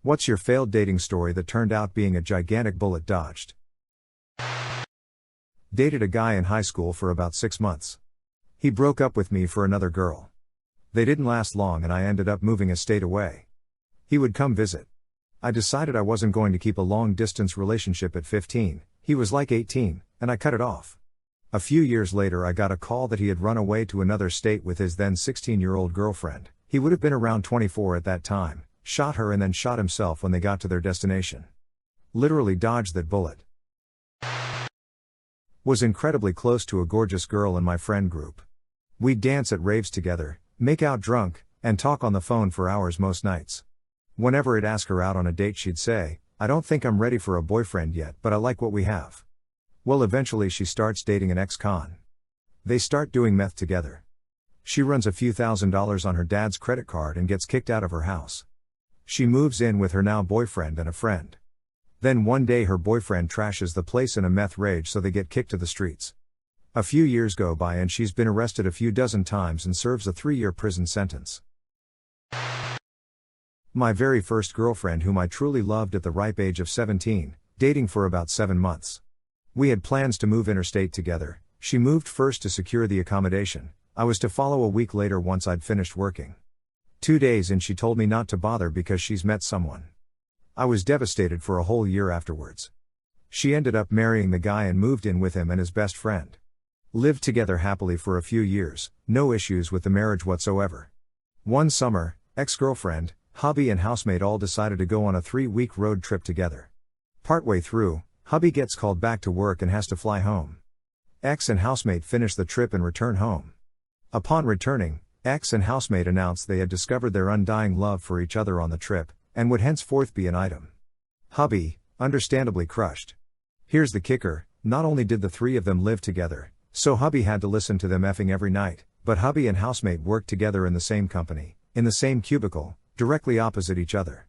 What's your failed dating story that turned out being a gigantic bullet dodged? Dated a guy in high school for about 6 months. He broke up with me for another girl. They didn't last long and I ended up moving a state away. He would come visit. I decided I wasn't going to keep a long-distance relationship at 15, he was like 18, and I cut it off. A few years later I got a call that he had run away to another state with his then 16-year-old girlfriend. He would have been around 24 at that time, shot her and then shot himself when they got to their destination. Literally dodged that bullet. Was incredibly close to a gorgeous girl in my friend group. We'd dance at raves together, make out drunk, and talk on the phone for hours most nights. Whenever I'd ask her out on a date she'd say, "I don't think I'm ready for a boyfriend yet, but I like what we have." Well, eventually she starts dating an ex-con. They start doing meth together. She runs a few $1,000s on her dad's credit card and gets kicked out of her house. She moves in with her now boyfriend and a friend. Then one day her boyfriend trashes the place in a meth rage, so they get kicked to the streets. A few years go by and she's been arrested a few dozen times and serves a 3-year prison sentence. My very first girlfriend, whom I truly loved at the ripe age of 17, dating for about 7 months. We had plans to move interstate together. She moved first to secure the accommodation. I was to follow a week later once I'd finished working. 2 days in she told me not to bother because she's met someone. I was devastated for a whole year afterwards. She ended up marrying the guy and moved in with him and his best friend. Lived together happily for a few years, no issues with the marriage whatsoever. One summer, ex-girlfriend, hubby and housemate all decided to go on a 3-week road trip together. Partway through, hubby gets called back to work and has to fly home. Ex and housemate finish the trip and return home. Upon returning, ex and housemate announced they had discovered their undying love for each other on the trip, and would henceforth be an item. Hubby, understandably crushed. Here's the kicker, not only did the 3 of them live together, so hubby had to listen to them effing every night, but hubby and housemate worked together in the same company, in the same cubicle, directly opposite each other.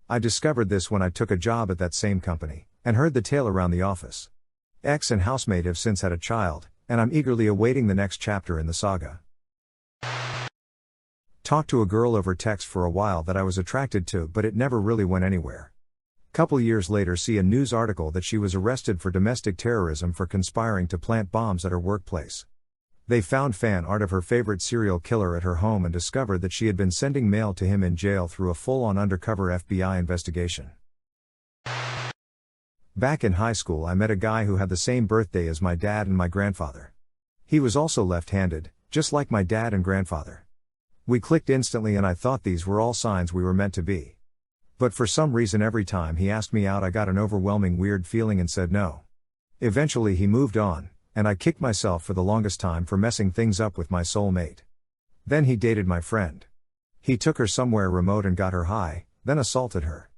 I discovered this when I took a job at that same company, and heard the tale around the office. Ex and housemate have since had a child, and I'm eagerly awaiting the next chapter in the saga. Talked to a girl over text for a while that I was attracted to, but it never really went anywhere. Couple years later see a news article that she was arrested for domestic terrorism for conspiring to plant bombs at her workplace. They found fan art of her favorite serial killer at her home and discovered that she had been sending mail to him in jail through a full-on undercover FBI investigation. Back in high school I met a guy who had the same birthday as my dad and my grandfather. He was also left-handed, just like my dad and grandfather. We clicked instantly and I thought these were all signs we were meant to be. But for some reason every time he asked me out I got an overwhelming weird feeling and said no. Eventually he moved on, and I kicked myself for the longest time for messing things up with my soulmate. Then he dated my friend. He took her somewhere remote and got her high, then assaulted her.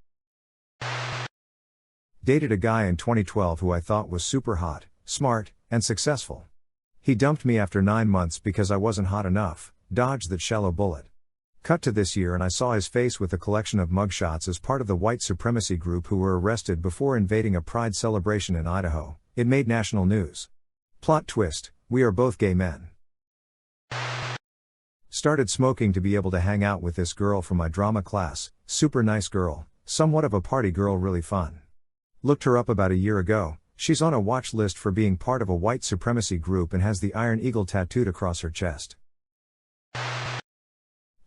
Dated a guy in 2012 who I thought was super hot, smart, and successful. He dumped me after 9 months because I wasn't hot enough. Dodged that shallow bullet. Cut to this year and I saw his face with a collection of mugshots as part of the white supremacy group who were arrested before invading a pride celebration in Idaho. It made national news. Plot twist, we are both gay men. Started smoking to be able to hang out with this girl from my drama class, super nice girl, somewhat of a party girl, really fun. Looked her up about a year ago, she's on a watch list for being part of a white supremacy group and has the Iron Eagle tattooed across her chest.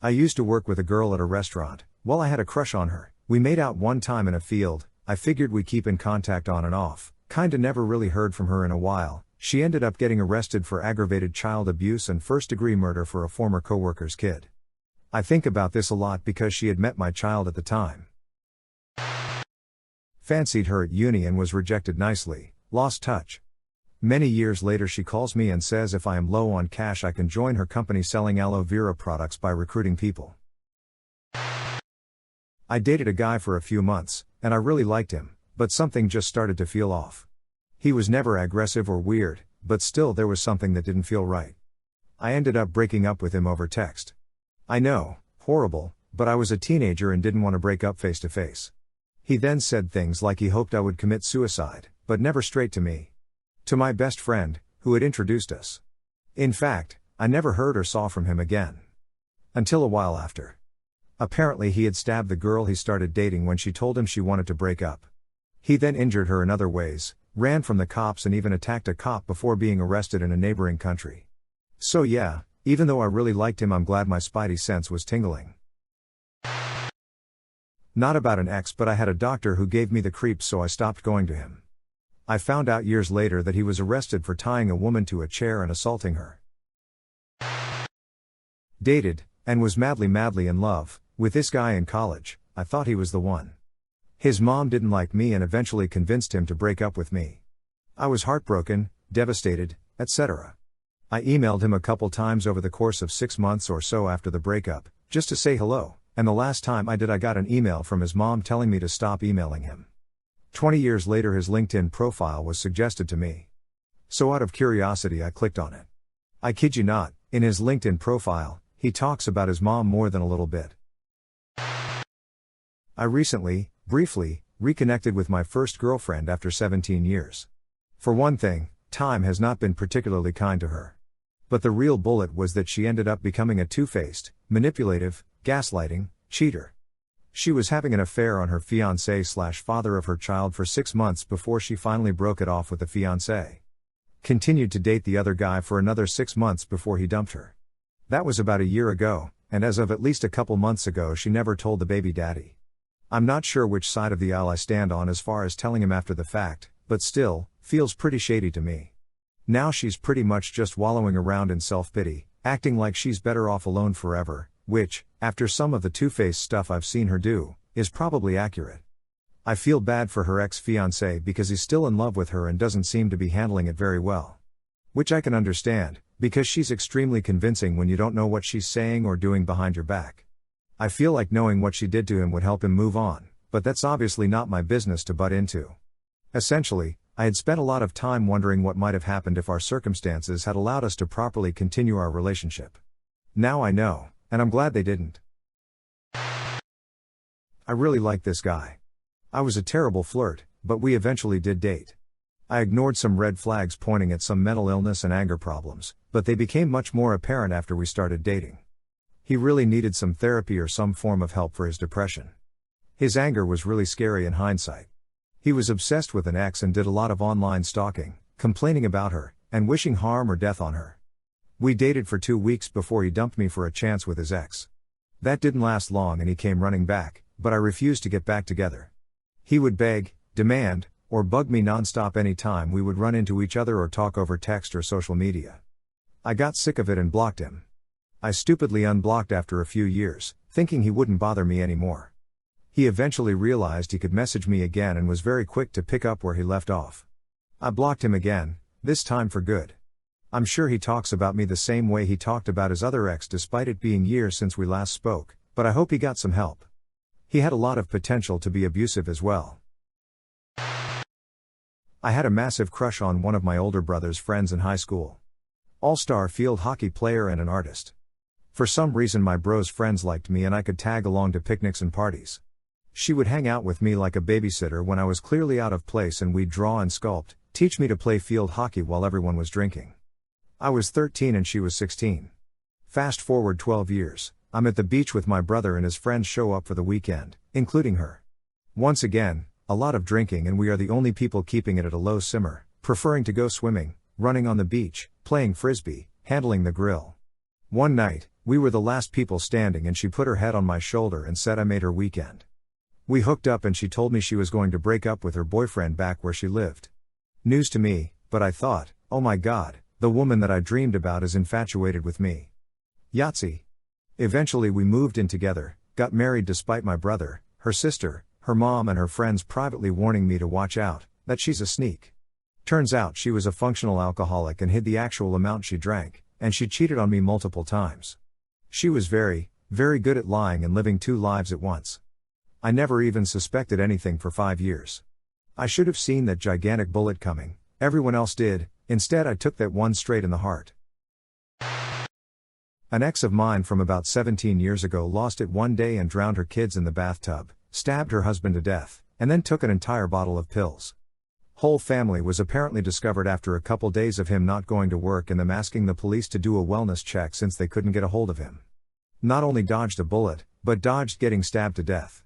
I used to work with a girl at a restaurant. Well, I had a crush on her. We made out one time in a field. I figured we'd keep in contact on and off. Kinda never really heard from her in a while. She ended up getting arrested for aggravated child abuse and first-degree murder for a former coworker's kid. I think about this a lot because she had met my child at the time. Fancied her at uni and was rejected nicely. Lost touch. Many years later she calls me and says if I am low on cash I can join her company selling aloe vera products by recruiting people. I dated a guy for a few months, and I really liked him, but something just started to feel off. He was never aggressive or weird, but still there was something that didn't feel right. I ended up breaking up with him over text. I know, horrible, but I was a teenager and didn't want to break up face to face. He then said things like he hoped I would commit suicide, but never straight to me. To my best friend, who had introduced us. In fact, I never heard or saw from him again. Until a while after. Apparently he had stabbed the girl he started dating when she told him she wanted to break up. He then injured her in other ways, ran from the cops and even attacked a cop before being arrested in a neighboring country. So yeah, even though I really liked him, I'm glad my spidey sense was tingling. Not about an ex, but I had a doctor who gave me the creeps, so I stopped going to him. I found out years later that he was arrested for tying a woman to a chair and assaulting her. Dated, and was madly in love with this guy in college. I thought he was the one. His mom didn't like me and eventually convinced him to break up with me. I was heartbroken, devastated, etc. I emailed him a couple times over the course of 6 months or so after the breakup, just to say hello, and the last time I did I got an email from his mom telling me to stop emailing him. 20 years later his LinkedIn profile was suggested to me. So out of curiosity I clicked on it. I kid you not, in his LinkedIn profile, he talks about his mom more than a little bit. I recently, briefly, reconnected with my first girlfriend after 17 years. For one thing, time has not been particularly kind to her. But the real bullet was that she ended up becoming a two-faced, manipulative, gaslighting, cheater. She was having an affair on her fiancé/father of her child for 6 months before she finally broke it off with the fiancé. Continued to date the other guy for another 6 months before he dumped her. That was about a year ago, and as of at least a couple months ago she never told the baby daddy. I'm not sure which side of the aisle I stand on as far as telling him after the fact, but still, feels pretty shady to me. Now she's pretty much just wallowing around in self-pity, acting like she's better off alone forever, which, after some of the two-faced stuff I've seen her do, is probably accurate. I feel bad for her ex-fiancé because he's still in love with her and doesn't seem to be handling it very well. Which I can understand, because she's extremely convincing when you don't know what she's saying or doing behind your back. I feel like knowing what she did to him would help him move on, but that's obviously not my business to butt into. Essentially, I had spent a lot of time wondering what might have happened if our circumstances had allowed us to properly continue our relationship. Now I know, and I'm glad they didn't. I really liked this guy. I was a terrible flirt, but we eventually did date. I ignored some red flags pointing at some mental illness and anger problems, but they became much more apparent after we started dating. He really needed some therapy or some form of help for his depression. His anger was really scary in hindsight. He was obsessed with an ex and did a lot of online stalking, complaining about her, and wishing harm or death on her. We dated for 2 weeks before he dumped me for a chance with his ex. That didn't last long and he came running back, but I refused to get back together. He would beg, demand, or bug me nonstop anytime we would run into each other or talk over text or social media. I got sick of it and blocked him. I stupidly unblocked after a few years, thinking he wouldn't bother me anymore. He eventually realized he could message me again and was very quick to pick up where he left off. I blocked him again, this time for good. I'm sure he talks about me the same way he talked about his other ex despite it being years since we last spoke, but I hope he got some help. He had a lot of potential to be abusive as well. I had a massive crush on one of my older brother's friends in high school. All-star field hockey player and an artist. For some reason my bro's friends liked me and I could tag along to picnics and parties. She would hang out with me like a babysitter when I was clearly out of place and we'd draw and sculpt, teach me to play field hockey while everyone was drinking. I was 13 and she was 16. Fast forward 12 years, I'm at the beach with my brother and his friends show up for the weekend, including her. Once again, a lot of drinking and we are the only people keeping it at a low simmer, preferring to go swimming, running on the beach, playing frisbee, handling the grill. One night, we were the last people standing and she put her head on my shoulder and said I made her weekend. We hooked up and she told me she was going to break up with her boyfriend back where she lived. News to me, but I thought, oh my god, the woman that I dreamed about is infatuated with me. Yahtzee. Eventually we moved in together, got married despite my brother, her sister, her mom and her friends privately warning me to watch out, that she's a sneak. Turns out she was a functional alcoholic and hid the actual amount she drank, and she cheated on me multiple times. She was very, very good at lying and living 2 lives at once. I never even suspected anything for 5 years. I should have seen that gigantic bullet coming, everyone else did, instead I took that one straight in the heart. An ex of mine from about 17 years ago lost it one day and drowned her kids in the bathtub, stabbed her husband to death, and then took an entire bottle of pills. Whole family was apparently discovered after a couple days of him not going to work and them asking the police to do a wellness check since they couldn't get a hold of him. Not only dodged a bullet, but dodged getting stabbed to death.